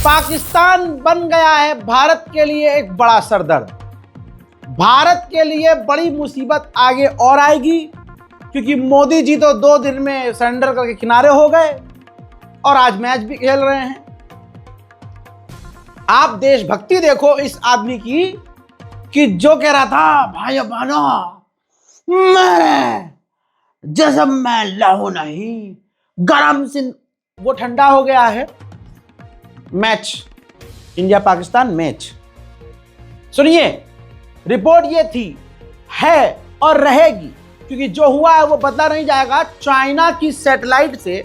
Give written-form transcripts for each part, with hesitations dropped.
पाकिस्तान बन गया है भारत के लिए एक बड़ा सरदर्द। भारत के लिए बड़ी मुसीबत आगे और आएगी, क्योंकि मोदी जी तो 2 दिन में सरेंडर करके किनारे हो गए और आज मैच भी खेल रहे हैं। आप देशभक्ति देखो इस आदमी की, कि जो कह रहा था भाई बहनों मेरे जिस्म में लहू नहीं गरम सिंह, वो ठंडा हो गया है। मैच इंडिया पाकिस्तान मैच, सुनिए रिपोर्ट ये थी, है और रहेगी, क्योंकि जो हुआ है वो बदला नहीं जाएगा। चाइना की सैटेलाइट से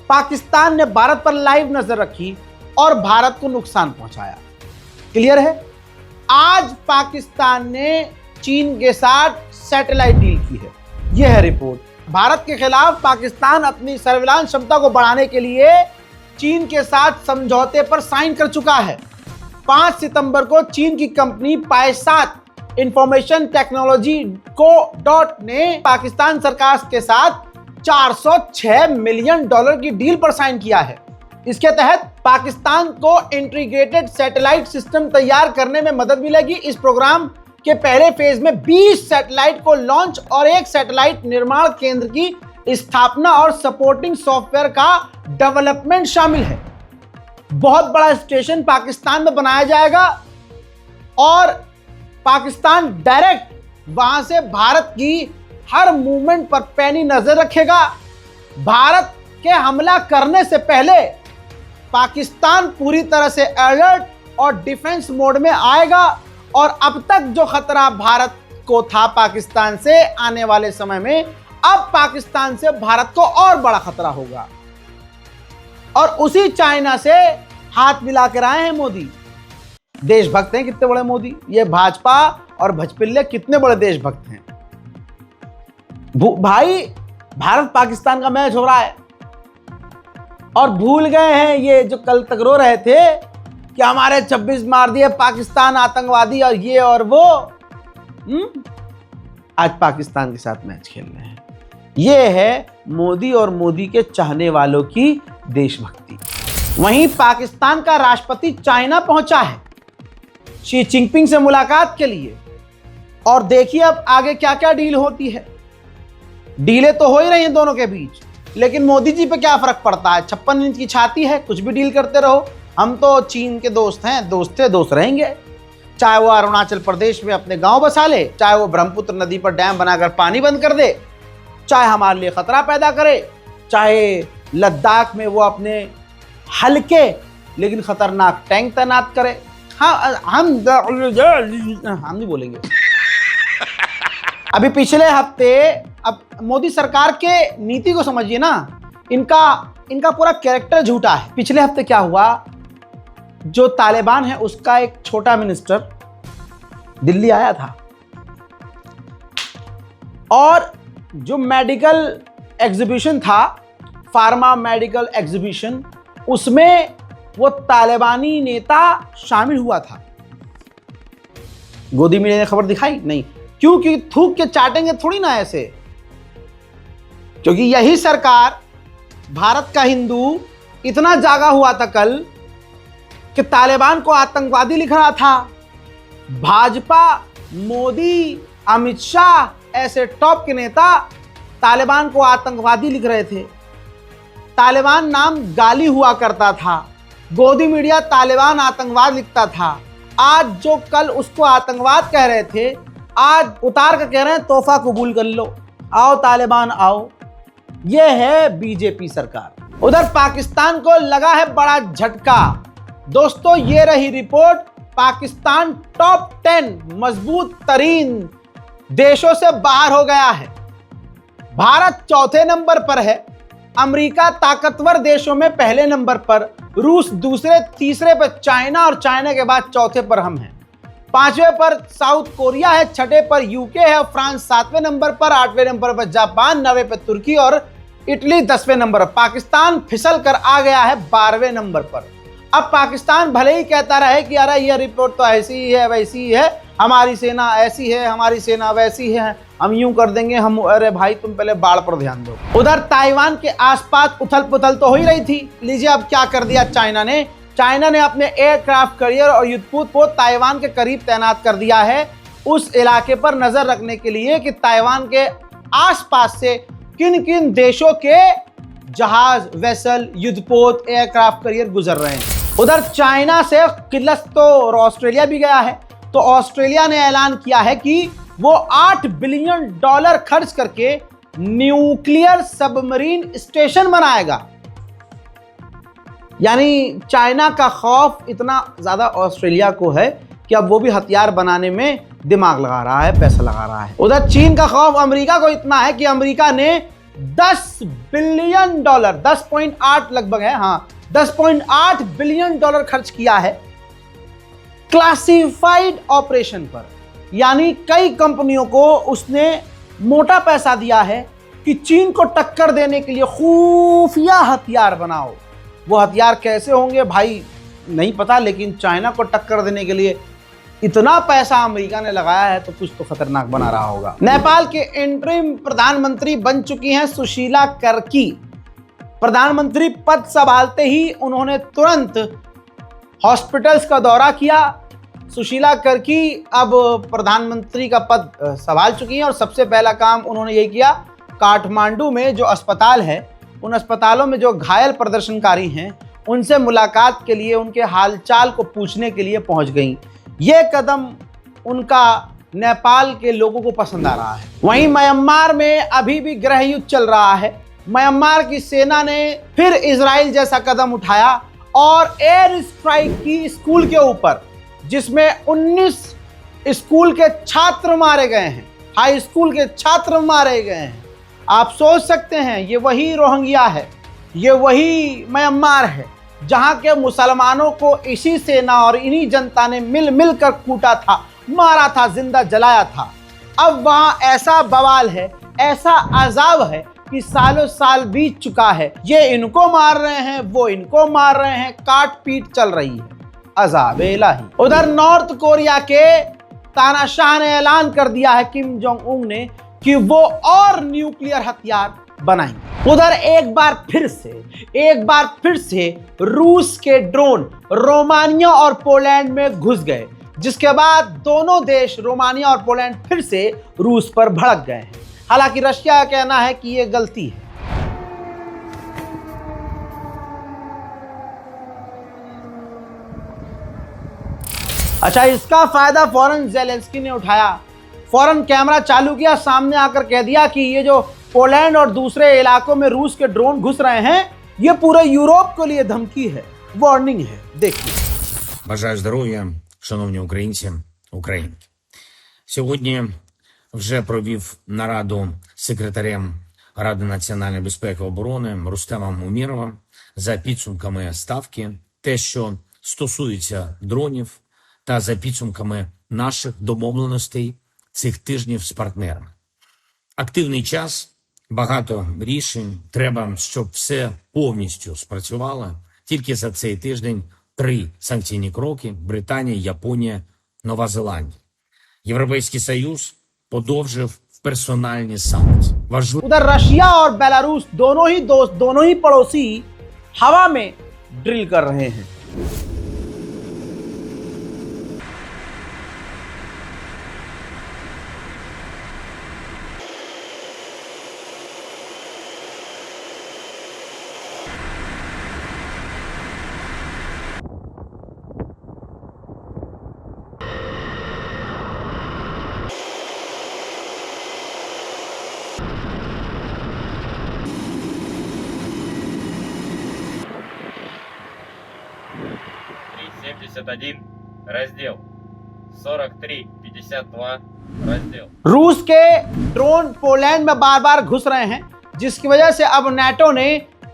पाकिस्तान ने भारत पर लाइव नजर रखी और भारत को नुकसान पहुंचाया। क्लियर है। आज पाकिस्तान ने चीन के साथ सैटेलाइट डील की है, यह है रिपोर्ट। भारत के खिलाफ पाकिस्तान अपनी सर्विलांस क्षमता को बढ़ाने के लिए चीन के साथ समझौते पर साइन कर चुका है। 5 सितंबर को चीन की कंपनी पायसाट इंफॉर्मेशन टेक्नोलॉजी को ने पाकिस्तान सरकार के साथ $406 मिलियन की डील पर साइन किया है। इसके तहत पाकिस्तान को इंटीग्रेटेड सैटेलाइट सिस्टम तैयार करने में मदद मिलेगी। इस प्रोग्राम के पहले फेज में 20 सैटेलाइट को लॉन्च और एक सैटेलाइट निर्माण केंद्र की स्थापना और सपोर्टिंग सॉफ्टवेयर का डेवलपमेंट शामिल है। बहुत बड़ा स्टेशन पाकिस्तान में बनाया जाएगा और पाकिस्तान डायरेक्ट वहां से भारत की हर मूवमेंट पर पैनी नजर रखेगा। भारत के हमला करने से पहले पाकिस्तान पूरी तरह से अलर्ट और डिफेंस मोड में आएगा और अब तक जो खतरा भारत को था पाकिस्तान से, आने वाले समय में अब पाकिस्तान से भारत को और बड़ा खतरा होगा। और उसी चाइना से हाथ मिला कर आए हैं मोदी। देशभक्त हैं कितने बड़े मोदी, ये भाजपा और भजपिल्ले कितने बड़े देशभक्त हैं। भाई भारत पाकिस्तान का मैच हो रहा है और भूल गए हैं ये जो कल तक रो रहे थे कि हमारे 26 मार दिए पाकिस्तान आतंकवादी और ये और वो। आज पाकिस्तान के साथ मैच खेल रहे हैं। ये है मोदी और मोदी के चाहने वालों की देशभक्ति। वहीं पाकिस्तान का राष्ट्रपति चाइना पहुंचा है शी जिनपिंग से मुलाकात के लिए, और देखिए अब आगे क्या क्या डील होती है। डीलें तो हो ही रही हैं दोनों के बीच, लेकिन मोदी जी पे क्या फर्क पड़ता है। 56 इंच की छाती है, कुछ भी डील करते रहो। हम तो चीन के दोस्त हैं, दोस्त थे दोस्त रहेंगे। चाहे वो अरुणाचल प्रदेश में अपने गांव बसा ले, चाहे वो ब्रह्मपुत्र नदी पर डैम बनाकर पानी बंद कर दे, चाहे हमारे लिए खतरा पैदा करे, चाहे लद्दाख में वो अपने हल्के लेकिन खतरनाक टैंक तैनात करे। हाँ, हम नहीं बोलेंगे। अभी पिछले हफ्ते, अब मोदी सरकार के नीति को समझिए ना, इनका पूरा कैरेक्टर झूठा है। पिछले हफ्ते क्या हुआ, जो तालिबान है उसका एक छोटा मिनिस्टर दिल्ली आया था और जो मेडिकल एग्जीबिशन था, फार्मा मेडिकल एग्जीबिशन, उसमें वो तालिबानी नेता शामिल हुआ था। गोदी मीडिया ने खबर दिखाई नहीं, क्योंकि थूक के चाटेंगे थोड़ी ना ऐसे, क्योंकि यही सरकार, भारत का हिंदू इतना जागा हुआ था कल कि तालिबान को आतंकवादी लिख रहा था। भाजपा, मोदी, अमित शाह ऐसे टॉप के नेता तालिबान को आतंकवादी लिख रहे थे। तालिबान नाम गाली हुआ करता था, गोदी मीडिया तालिबान आतंकवाद लिखता था। आज जो कल उसको आतंकवाद कह रहे थे, आज उतार कर कह रहे हैं तोहफा कबूल कर लो, आओ तालिबान आओ। यह है बीजेपी सरकार। उधर पाकिस्तान को लगा है बड़ा झटका। दोस्तों ये रही रिपोर्ट, पाकिस्तान टॉप 10 मजबूत तरीन देशों से बाहर हो गया है। भारत चौथे नंबर पर है, अमेरिका ताकतवर देशों में पहले नंबर पर, रूस दूसरे, तीसरे पर चाइना और चाइना के बाद चौथे पर हम हैं। 5वें पर साउथ कोरिया है, 6ठे पर यूके है, फ्रांस 7वें नंबर पर, 8वें नंबर पर जापान, 9वें पर तुर्की और इटली 10वें नंबर पर। पाकिस्तान फिसल कर आ गया है 12वें नंबर पर। अब पाकिस्तान भले ही कहता रहे कि अरे ये रिपोर्ट तो ऐसी ही है वैसी ही है, हमारी सेना ऐसी है हमारी सेना वैसी है, हम यूं कर देंगे, हम, अरे भाई तुम पहले बाढ़ पर ध्यान दो। उधर ताइवान के आसपास उथल पुथल तो हो ही रही थी। लीजिए अब क्या कर दिया चाइना ने, चाइना ने अपने एयरक्राफ्ट कैरियर और युद्धपोत को ताइवान के करीब तैनात कर दिया है उस इलाके पर नजर रखने के लिए कि ताइवान के आसपास से किन किन देशों के जहाज, वेसल, युद्धपोत, एयरक्राफ्ट कैरियर गुजर रहे हैं। उधर चाइना से किलस तो ऑस्ट्रेलिया भी गया है, तो ऑस्ट्रेलिया ने ऐलान किया है कि वो $8 बिलियन खर्च करके न्यूक्लियर सबमरीन स्टेशन बनाएगा। यानी चाइना का खौफ इतना ज्यादा ऑस्ट्रेलिया को है कि अब वो भी हथियार बनाने में दिमाग लगा रहा है, पैसा लगा रहा है। उधर चीन का खौफ अमेरिका को इतना है कि अमेरिका ने $10 बिलियन 10.8 लगभग है, हाँ, $10.8 बिलियन खर्च किया है क्लासिफाइड ऑपरेशन पर। यानी कई कंपनियों को उसने मोटा पैसा दिया है कि चीन को टक्कर देने के लिए खुफिया हथियार बनाओ। वो हथियार कैसे होंगे भाई नहीं पता, लेकिन चाइना को टक्कर देने के लिए इतना पैसा अमेरिका ने लगाया है तो कुछ तो खतरनाक बना रहा होगा। नेपाल के इंटरिम प्रधानमंत्री बन चुकी हैं सुशीला कर्की। प्रधानमंत्री पद संभालते ही उन्होंने तुरंत हॉस्पिटल्स का दौरा किया। सुशीला कर्की अब प्रधानमंत्री का पद संभाल चुकी हैं और सबसे पहला काम उन्होंने यही किया, काठमांडू में जो अस्पताल है उन अस्पतालों में जो घायल प्रदर्शनकारी हैं उनसे मुलाकात के लिए, उनके हालचाल को पूछने के लिए पहुंच गईं। ये कदम उनका नेपाल के लोगों को पसंद आ रहा है। वहीं म्यांमार में अभी भी गृह युद्ध चल रहा है। म्यांमार की सेना ने फिर इजराइल जैसा कदम उठाया और एयर स्ट्राइक की स्कूल के ऊपर, जिसमें 19 स्कूल के छात्र मारे गए हैं, हाई स्कूल के छात्र मारे गए हैं। आप सोच सकते हैं ये वही रोहिंग्या है, ये वही म्यांमार है जहां के मुसलमानों को इसी सेना और इन्हीं जनता ने मिल कर कूटा था, मारा था, जिंदा जलाया था। अब वहां ऐसा बवाल है, ऐसा अजाब है कि सालों साल बीत चुका है। ये इनको मार रहे हैं, वो इनको मार रहे हैं, काट पीट चल रही है, अजाब इलाही। उधर नॉर्थ कोरिया के तानाशाह ने ऐलान कर दिया है, किम जोंग उन ने, कि वो और न्यूक्लियर हथियार बनाएंगे। उधर एक बार फिर से रूस के ड्रोन रोमानिया और पोलैंड में घुस गए, जिसके बाद दोनों देश रोमानिया और पोलैंड फिर से रूस पर भड़क गए हैं। हालांकि रशिया का कहना है कि यह गलती है। अच्छा, इसका फायदा फौरन ज़ेलेंस्की ने उठाया, फौरन कैमरा चालू किया, सामने आकर कह दिया कि ये जो पोलैंड और दूसरे इलाकों में रूस के ड्रोन घुस रहे हैं, ये पूरे यूरोप के लिए धमकी है, वार्निंग है। देखिए। Бажаю здоров'я, шановні українці, українки. Сьогодні вже провів нараду з секретарем Ради національної безпеки і оборони Рустемом Умєровим за підсумками ставки, те, що стосується дронів, та за підсумками наших домовленостей цих тижнів з партнерами. Активний час, багато рішень, треба, щоб все повністю спрацювало. Тільки за цей тиждень 3 санкційні кроки: Британія, Японія, Нова Зеландія. Європейський Союз подовжив персональні санкції. उधर रशिया और बेलारूस दोनों ही दोस्त, दोनों ही पड़ोसी हवा में ड्रिल कर रहे हैं। раздел 43-52 раздел। रूस के ड्रोन पोलैंड में बार बार घुस रहे हैं, जिसकी वजह से अब नाटो ने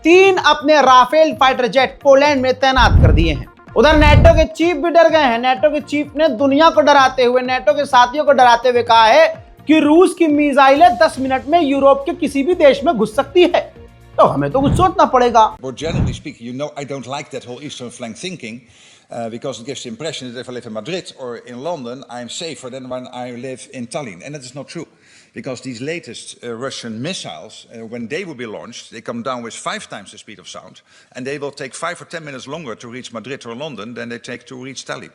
3 अपने राफेल फाइटर जेट पोलैंड में तैनात कर दिए हैं। उधर नाटो के चीफ भी डर गए हैं। नाटो के चीफ ने दुनिया को डराते हुए, नाटो के साथियों को डराते हुए कहा है कि रूस की मिसाइलें 10 मिनट में यूरोप के किसी भी देश में घुस सकती है, तो हमें तो कुछ सोचना पड़ेगा। But generally speaking, you know, I don't like that whole eastern flank thinking because it gives the impression that if I live in Madrid or in London, I'm safer than when I live in Tallinn, and that is not true. because these latest Russian missiles, when they will be launched, they come down with 5 times the speed of sound, and they will take 5 or 10 minutes longer to reach Madrid or London than they take to reach Tallinn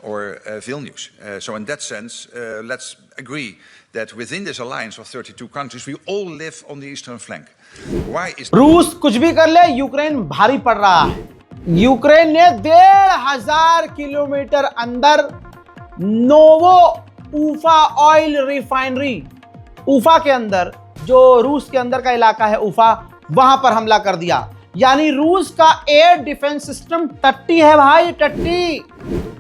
or Vilnius. So in that sense, let's agree that within this alliance of 32 countries, we all live on the eastern flank. Why is रूस कुछ भी कर ले, Ukraine भारी पड़ रहा है। Ukraine ने 1500 किलोमीटर अंदर नोवो उफा ऑयल रिफाइनरी, उफा के अंदर, जो रूस के अंदर का इलाका है उफा, वहां पर हमला कर दिया। यानी रूस का एयर डिफेंस सिस्टम टट्टी है भाई, टट्टी।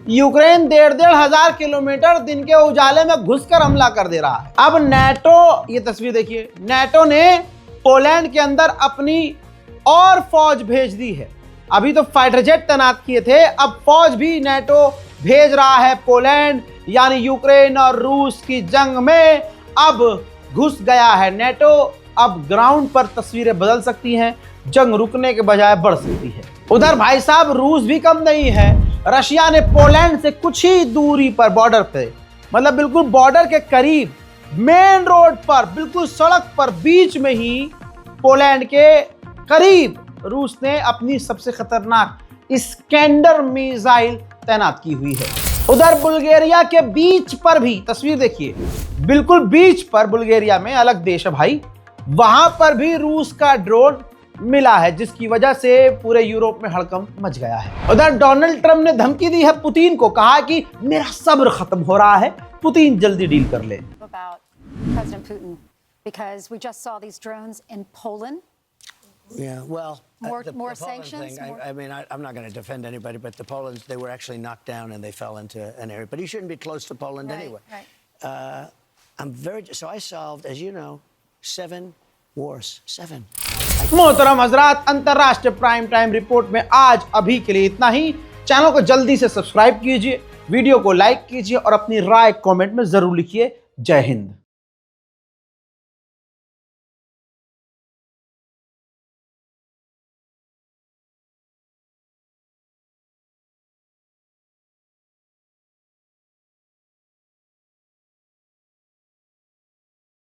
यूक्रेन 1500 किलोमीटर दिन के उजाले में घुसकर हमला कर दे रहा है। अब नेटो, ये तस्वीर देखिए, नेटो ने पोलैंड के अंदर अपनी और फौज भेज दी है। अभी तो फाइटर जेट तैनात किए थे, अब फौज भी नेटो भेज रहा है पोलैंड, यानी यूक्रेन और रूस की जंग में अब घुस गया है नेटो। अब ग्राउंड पर तस्वीरें बदल सकती हैं, जंग रुकने के बजाय बढ़ सकती है। उधर भाई साहब रूस भी कम नहीं है। रशिया ने पोलैंड से कुछ ही दूरी पर, बॉर्डर पे, मतलब बिल्कुल बॉर्डर के करीब, मेन रोड पर, बिल्कुल सड़क पर, बीच में ही, पोलैंड के करीब रूस ने अपनी सबसे खतरनाक स्कैंडर मिसाइल तैनात की हुई है। उधर बुल्गारिया के बीच पर भी, तस्वीर देखिए, बिल्कुल बीच पर, बुल्गारिया में अलग देश है भाई, वहां पर भी रूस का ड्रोन मिला है, जिसकी वजह से पूरे यूरोप में हड़कंप मच गया है। उधर डोनाल्ड ट्रंप ने धमकी दी है पुतिन को, कहा कि मेरा सब्र खत्म हो रहा है, पुतिन जल्दी डील कर ले। President Putin, because we just saw these drones in Poland. Yeah, well, More the Poland sanctions? thing, I mean, I'm not going to defend anybody, but the Poland, they were actually knocked down and they fell into an area. But you shouldn't be close to Poland anyway. Right. So I solved, as you know, 7 wars. 7. मोहतरम हजरात, अंतरराष्ट्रीय prime time report में आज अभी के लिए इतना ही। Channel को जल्दी से सब्सक्राइब कीजिए, वीडियो को लाइक कीजिए और अपनी राय कमेंट में जरूर लिखिए। जय हिंद।